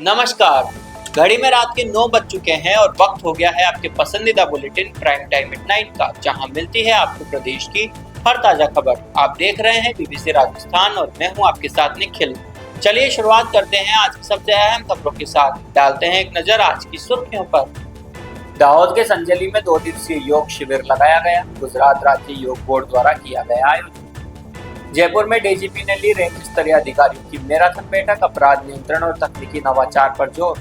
नमस्कार। घड़ी में रात के 9 बज चुके हैं और वक्त हो गया है आपके पसंदीदा बुलेटिन प्राइम टाइम एट 9 का, जहां मिलती है आपको प्रदेश की हर ताजा खबर। आप देख रहे हैं बीबीसी राजस्थान और मैं हूं आपके साथ निखिल। चलिए शुरुआत करते हैं आज की सबसे अहम खबरों के साथ। डालते हैं एक नजर आज की सुर्खियों पर। दाहोद के संजली में 2 दिवसीय योग शिविर लगाया गया। गुजरात राज्य योग बोर्ड द्वारा किया गया आयोजन। जयपुर में डीजीपी ने ली रेंज स्तरीय अधिकारियों की मैराथन बैठक। अपराध नियंत्रण और तकनीकी नवाचार पर जोर।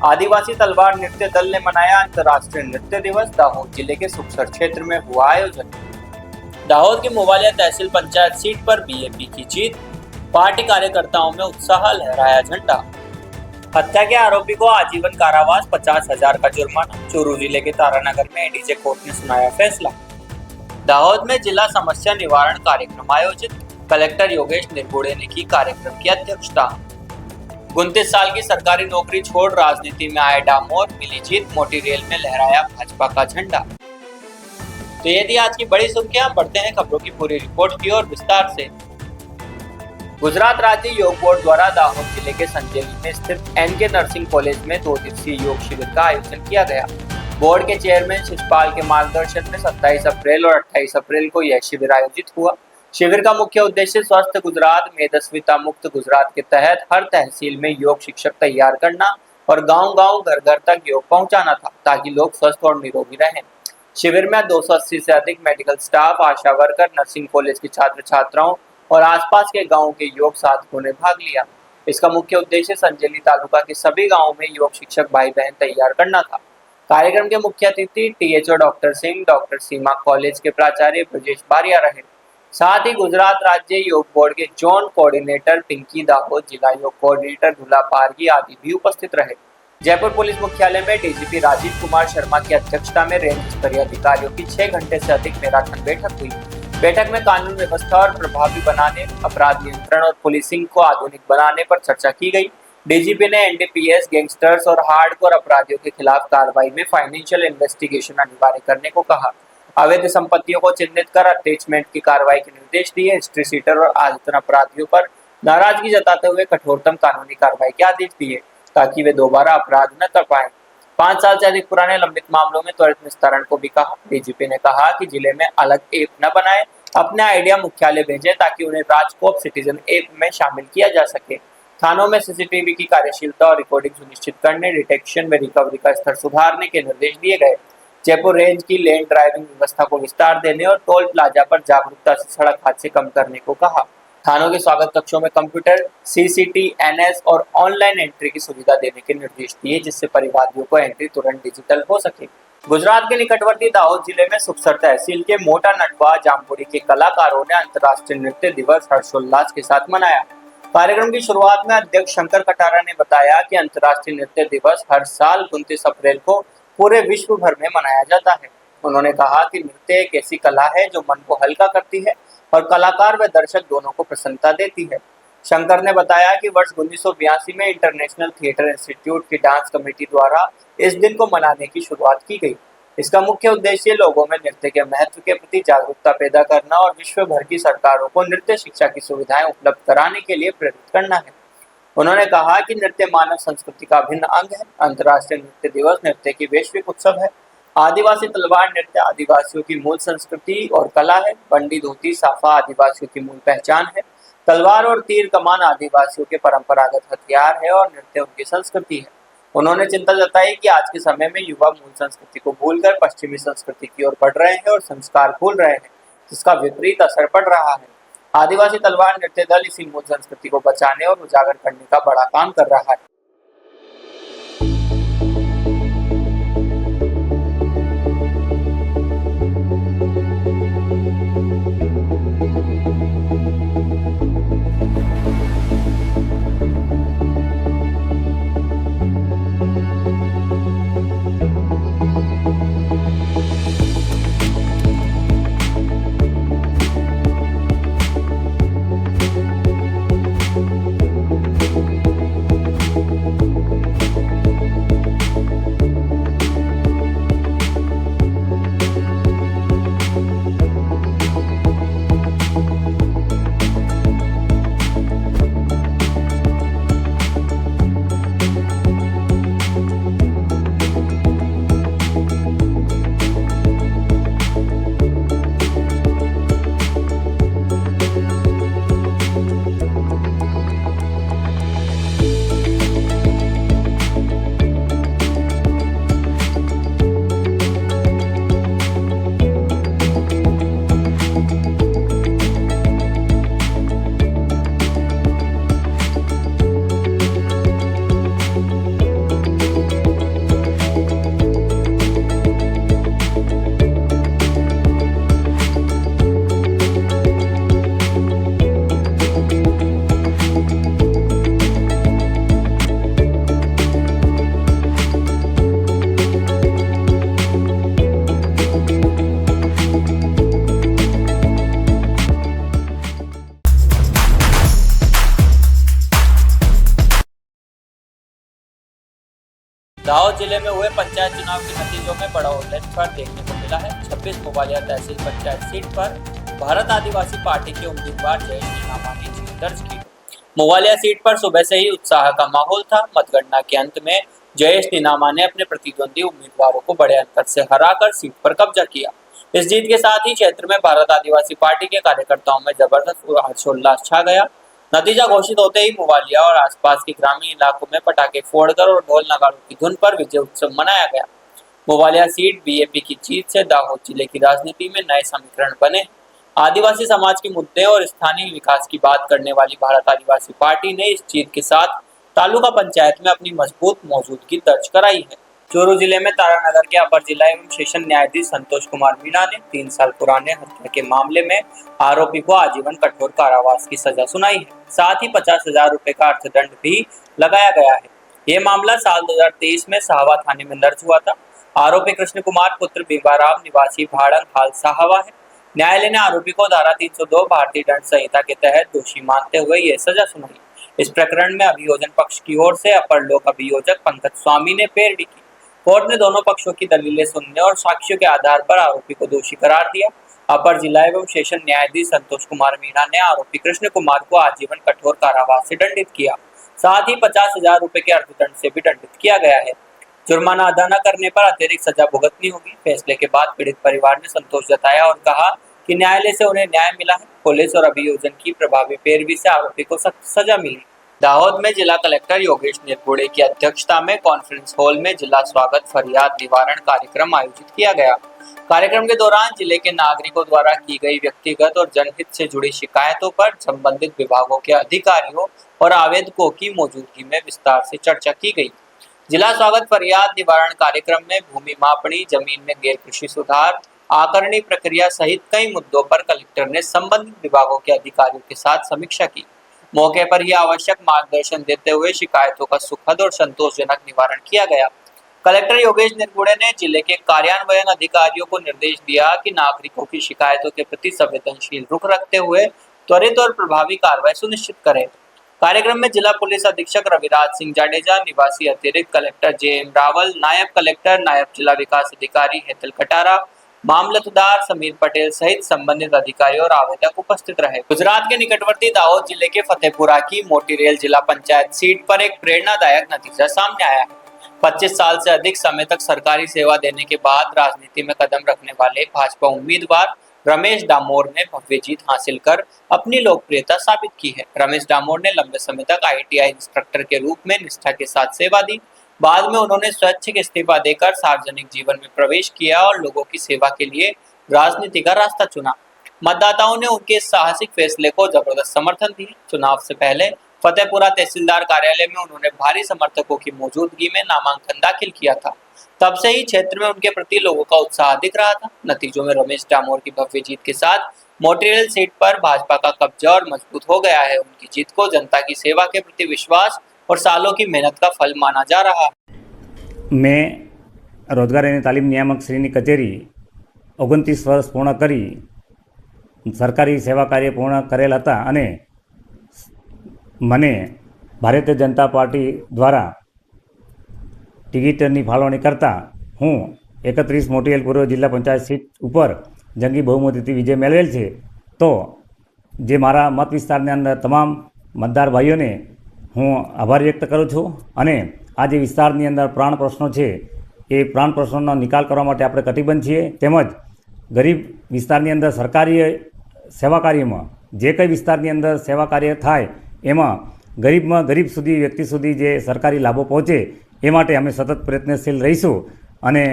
आदिवासी तलवार नृत्य दल ने मनाया अंतर्राष्ट्रीय नृत्य दिवस। दाहोद जिले के सुखसर क्षेत्र में हुआ आयोजन। दाहोद की मोवालिया तहसील पंचायत सीट पर बीएपी की जीत। पार्टी कार्यकर्ताओं में उत्साह, लहराया झंडा। हत्या के आरोपी को आजीवन कारावास, 50,000 का जुर्माना। चूरू जिले के तारानगर में एडीजे कोर्ट ने सुनाया फैसला। दाहोद में जिला समस्या निवारण कार्यक्रम आयोजित। कलेक्टर योगेश निर्गुड़े ने की कार्यक्रम की अध्यक्षता। 29 साल की सरकारी नौकरी छोड़ राजनीति में आए डामोर, मिली जीत। मोटी रेल में लहराया भाजपा का झंडा। तो ये थी आज की बड़ी सुर्खियां। बढ़ते हैं खबरों की पूरी रिपोर्ट की ओर विस्तार से। गुजरात राज्य योग बोर्ड द्वारा दाहोद जिले के संजली में स्थित एनके नर्सिंग कॉलेज में 2 दिवसीय योग शिविर का आयोजन किया गया। बोर्ड के चेयरमैन शिषपाल के मार्गदर्शन में 27 अप्रैल और 28 अप्रैल को यह शिविर आयोजित हुआ। शिविर का मुख्य उद्देश्य स्वस्थ गुजरात, मेदस्विता मुक्त गुजरात के तहत हर तहसील में योग शिक्षक तैयार करना और गांव-गांव, घर-घर तक योग पहुंचाना था, ताकि लोग स्वस्थ और निरोगी रहें। शिविर में 280 से अधिक मेडिकल स्टाफ, आशा वर्कर, नर्सिंग कॉलेज के छात्र छात्राओं और आसपास के गाँव के योग साधकों ने भाग लिया। इसका मुख्य उद्देश्य संजली तालुका के सभी गाँवों में योग शिक्षक भाई बहन तैयार करना था। कार्यक्रम के मुख्य अतिथि टीएचओ डॉक्टर सिंह, डॉक्टर सीमा कॉलेज के प्राचार्य ब्रजेश बारिया रहे। साथ ही गुजरात राज्य योग बोर्ड के जोन कोऑर्डिनेटर पिंकी दाहोद, जिला योग कोऑर्डिनेटर धुला पारगी आदि भी उपस्थित रहे। जयपुर पुलिस मुख्यालय में डीजीपी राजीव कुमार शर्मा की अध्यक्षता में रेंज स्तरीय अधिकारियों की 6 घंटे से अधिक मैराथन बैठक हुई। बैठक में कानून व्यवस्था और प्रभावी बनाने, अपराध नियंत्रण और पुलिसिंग को आधुनिक बनाने पर चर्चा की गई। डीजीपी ने एनडीपीएस, गैंगस्टर्स और हार्डकोर अपराधियों के खिलाफ कार्रवाई में फाइनेंशियल इन्वेस्टिगेशन अनिवार्य करने को कहा। अवैध संपत्तियों को चिन्हित कर अटैचमेंट की कार्रवाई के निर्देश दिए। हिस्ट्री सीटर और आदतन अपराधियों पर नाराजगी जताते हुए कठोरतम कानूनी कार्रवाई के आदेश दिए, ताकि वे दोबारा अपराध न कर पाए। 5 साल से अधिक पुराने लंबित मामलों में त्वरित निस्तारण को भी कहा। डीजीपी ने कहा कि जिले में अलग ऐप न बनाए, अपने आइडिया मुख्यालय भेजें, ताकि उन्हें राजकोप सिटीजन ऐप में शामिल किया जा सके। थानों में सीसीटीवी की कार्यशीलता और रिकॉर्डिंग सुनिश्चित करने, डिटेक्शन में रिकवरी का स्तर सुधारने के निर्देश दिए गए। जयपुर रेंज की लेन ड्राइविंग व्यवस्था को विस्तार देने और टोल प्लाजा पर जागरूकता से सड़क हादसे कम करने को कहा। थानों के स्वागत कक्षों में कंप्यूटर, सीसीटी, एनएस और ऑनलाइन एंट्री की सुविधा देने के निर्देश दिए, जिससे परिवादियों को एंट्री तुरंत डिजिटल हो सके। गुजरात के निकटवर्ती दाहोद जिले में सुखसर तहसील के मोटा नटवा जामपुरी के कलाकारों ने अंतर्राष्ट्रीय नृत्य दिवस हर्षोल्लास के साथ मनाया। कार्यक्रम की शुरुआत में अध्यक्ष शंकर कटारा ने बताया कि अंतर्राष्ट्रीय नृत्य दिवस हर साल 29 अप्रैल को पूरे विश्व भर में मनाया जाता है। उन्होंने कहा कि नृत्य एक ऐसी कला है जो मन को हल्का करती है और कलाकार व दर्शक दोनों को प्रसन्नता देती है। शंकर ने बताया कि वर्ष 1982 में इंटरनेशनल थिएटर इंस्टीट्यूट की डांस कमेटी द्वारा इस दिन को मनाने की शुरुआत की गई। इसका मुख्य उद्देश्य लोगों में नृत्य के महत्व के प्रति जागरूकता पैदा करना और विश्व भर की सरकारों को नृत्य शिक्षा की सुविधाएं उपलब्ध कराने के लिए प्रेरित करना है। उन्होंने कहा कि नृत्य मानव संस्कृति का अभिन्न अंग है। अंतर्राष्ट्रीय नृत्य दिवस नृत्य की वैश्विक उत्सव है। आदिवासी तलवार नृत्य आदिवासियों की मूल संस्कृति और कला है। बंडी, धोती, साफा आदिवासियों की मूल पहचान है। तलवार और तीर कमान आदिवासियों के परंपरागत हथियार है और नृत्य उनकी संस्कृति है। उन्होंने चिंता जताई कि आज के समय में युवा मूल संस्कृति को भूलकर पश्चिमी संस्कृति की ओर बढ़ रहे हैं और संस्कार भूल रहे हैं, जिसका विपरीत असर पड़ रहा है। आदिवासी तलवार नृत्य दल इसी मूल संस्कृति को बचाने और उजागर करने का बड़ा काम कर रहा है। दाहोद जिले में हुए पंचायत चुनाव के नतीजों में बड़ा उलटफेर देखने को मिला है। 26 मोबालिया तहसील पंचायत सीट पर भारत आदिवासी पार्टी के उम्मीदवार जयेश नीनामा ने जीत दर्ज की। मोबालिया सीट पर सुबह से ही उत्साह का माहौल था। मतगणना के अंत में जयेश नीनामा ने अपने प्रतिद्वंदी उम्मीदवारों को बड़े अंतर से हराकर सीट पर कब्जा किया। इस जीत के साथ ही क्षेत्र में भारत आदिवासी पार्टी के कार्यकर्ताओं में जबरदस्त हर्षोल्लास छा गया। नतीजा घोषित होते ही मोबालिया और आसपास के ग्रामीण इलाकों में पटाखे फोड़कर और ढोल नगाड़ों की धुन पर विजय उत्सव मनाया गया। मोबालिया सीट बीएपी की जीत से दाहोद जिले की राजनीति में नए समीकरण बने। आदिवासी समाज के मुद्दे और स्थानीय विकास की बात करने वाली भारत आदिवासी पार्टी ने इस जीत के साथ तालुका पंचायत में अपनी मजबूत मौजूदगी दर्ज कराई है। चूरू जिले में तारानगर के अपर जिला एवं सेशन न्यायाधीश संतोष कुमार मीणा ने 3 साल पुराने हत्या के मामले में आरोपी को आजीवन कठोर कारावास की सजा सुनाई है। साथ ही 50,000 रुपए का अर्थदंड भी लगाया गया है। ये मामला साल 2023 में साहवा थाने में दर्ज हुआ था। आरोपी कृष्ण कुमार पुत्र बीबाराव निवासी भाड़ंग हाल साहवा है। न्यायालय ने आरोपी को धारा 302 भारतीय दंड संहिता के तहत दोषी मानते हुए ये सजा सुनाई। इस प्रकरण में अभियोजन पक्ष की ओर से अपर लोक अभियोजक पंकज स्वामी ने पैरवी की। कोर्ट ने दोनों पक्षों की दलीलें सुनने और साक्ष्यों के आधार पर आरोपी को दोषी करार दिया। अपर जिला एवं सेशन न्यायाधीश संतोष कुमार मीणा ने आरोपी कृष्ण कुमार को आजीवन कठोर कारावास से दंडित किया। साथ ही 50,000 रुपए के अर्थदंड से भी दंडित किया गया है। जुर्माना अदा न करने पर अतिरिक्त सजा भुगतनी होगी। फैसले के बाद पीड़ित परिवार ने संतोष जताया और कहा कि न्यायालय से उन्हें न्याय मिला है। पुलिस और अभियोजन की प्रभावी पैरवी से आरोपी को सख्त सजा मिली। दाहोद में जिला कलेक्टर योगेश निर्गुड़े की अध्यक्षता में कॉन्फ्रेंस हॉल में जिला स्वागत फरियाद निवारण कार्यक्रम आयोजित किया गया। कार्यक्रम के दौरान जिले के नागरिकों द्वारा की गई व्यक्तिगत और जनहित से जुड़ी शिकायतों पर संबंधित विभागों के अधिकारियों और आवेदकों की मौजूदगी में विस्तार से चर्चा की गई। जिला स्वागत फरियाद निवारण कार्यक्रम में भूमि मापणी, जमीन में गैर कृषि सुधार, आकरणी प्रक्रिया सहित कई मुद्दों पर कलेक्टर ने संबंधित विभागों के अधिकारियों के साथ समीक्षा की। मौके पर ही आवश्यक मार्गदर्शन देते हुए शिकायतों का सुखद और संतोषजनक निवारण किया गया। कलेक्टर योगेश निर्गुड़े ने जिले के कार्यान्वयन अधिकारियों को निर्देश दिया कि नागरिकों की शिकायतों के प्रति संवेदनशील रुख रखते हुए त्वरित और प्रभावी कार्रवाई सुनिश्चित करें। कार्यक्रम में जिला पुलिस अधीक्षक रविराज सिंह जाडेजा, निवासी अतिरिक्त कलेक्टर JM रावल, नायब कलेक्टर, नायब जिला विकास अधिकारी हेतल कटारा, मामलतदार समीर पटेल सहित संबंधित अधिकारी और आवेदक उपस्थित रहे। गुजरात के निकटवर्ती दाहोद जिले के फतेहपुरा की मोटीरेल जिला पंचायत सीट पर एक प्रेरणादायक नतीजा सामने आया है। 25 साल से अधिक समय तक सरकारी सेवा देने के बाद राजनीति में कदम रखने वाले भाजपा उम्मीदवार रमेश डामोर ने भव्य जीत हासिल कर अपनी लोकप्रियता साबित की है। रमेश डामोर ने लंबे समय तक ITI इंस्ट्रक्टर के रूप में निष्ठा के साथ सेवा दी। बाद में उन्होंने स्वैच्छिक इस्तीफा देकर सार्वजनिक जीवन में प्रवेश किया और लोगों की सेवा के लिए राजनीति का रास्ता चुना। मतदाताओं ने उनके इस साहसिक फैसले को जबरदस्त समर्थन दिया। चुनाव से पहले फतेहपुरा तहसीलदार कार्यालय में उन्होंने भारी समर्थकों की मौजूदगी में नामांकन दाखिल किया था। तब से ही क्षेत्र में उनके प्रति लोगों का उत्साह दिख रहा था। नतीजों में रमेश डामोर की भव्य जीत के साथ मोटीरेल सीट पर भाजपा का कब्जा और मजबूत हो गया है। उनकी जीत को जनता की सेवा के प्रति विश्वास और सालों की मेहनत का फल माना जा रहा है। मैं रोजगार અને તાલીમ નિયામક શ્રીની કચેરી 29 વર્ષ પૂર્ણ કરી સરકારી સેવા કાર્ય પૂર્ણ કરેલ હતા અને મને ભારતીય જનતા પાર્ટી દ્વારા ટિકિટની ફાળવણી કરતા હું 31 મોટીરેલ પૂર્વ જિલ્લા પંચાયત સીટ ઉપર જંગી બહુમતીથી વિજય મેળવેલ છે। તો જે મારા મત વિસ્તારની અંદર તમામ મતદાર ભાઈઓને હું આભાર વ્યક્ત કરું છું અને આ જે વિસ્તારની અંદર પ્રાણ પ્રશ્નો છે એ પ્રાણ પ્રશ્નોનો નિકાલ કરવા માટે આપણે કટિબદ્ધ છીએ। તેમજ ગરીબ વિસ્તારની અંદર સરકારી સેવા કાર્યમાં જે કંઈ વિસ્તારની અંદર સેવા કાર્ય થાય એમાં ગરીબમાં ગરીબ સુધી વ્યક્તિ સુધી જે સરકારી લાભો પહોંચે એ માટે અમે સતત પ્રયત્નશીલ રહીશું। અને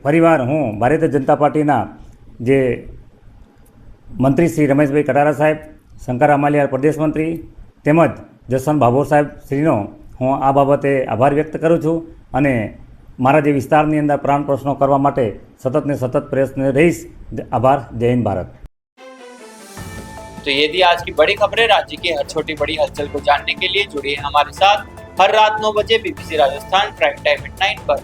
ફરીવાર હું ભારતીય જનતા પાર્ટીના જે મંત્રી શ્રી રમેશભાઈ કટારા સાહેબ, શંકર આમાલિયા પ્રદેશ મંત્રી તેમજ જસવંત ભાભોર સાહેબ શ્રીનો હું આ બાબતે આભાર વ્યક્ત કરું છું અને મારા જે વિસ્તારની અંદર પ્રાણ પ્રશ્નો કરવા માટે સતત ને સતત પ્રયત્ન રહીશ। આભાર। જય हिंद भारत। तो ये थी आज की बड़ी खबरें। राज्य की हर छोटी बड़ी हलचल को जानने के लिए जुड़िए हमारे साथ हर रात 9 बजे BBC Rajasthan prime time at 9 पर।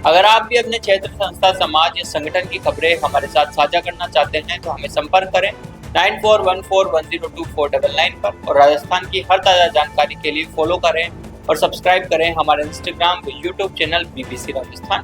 अगर आप भी अपने क्षेत्र, संस्था, समाज या संगठन की खबरें हमारे साथ साझा करना चाहते हैं तो हमें संपर्क करें 9414102499 पर और राजस्थान की हर ताजा जानकारी के लिए फॉलो करें और सब्सक्राइब करें हमारे इंस्टाग्राम व यूट्यूब चैनल BBC राजस्थान।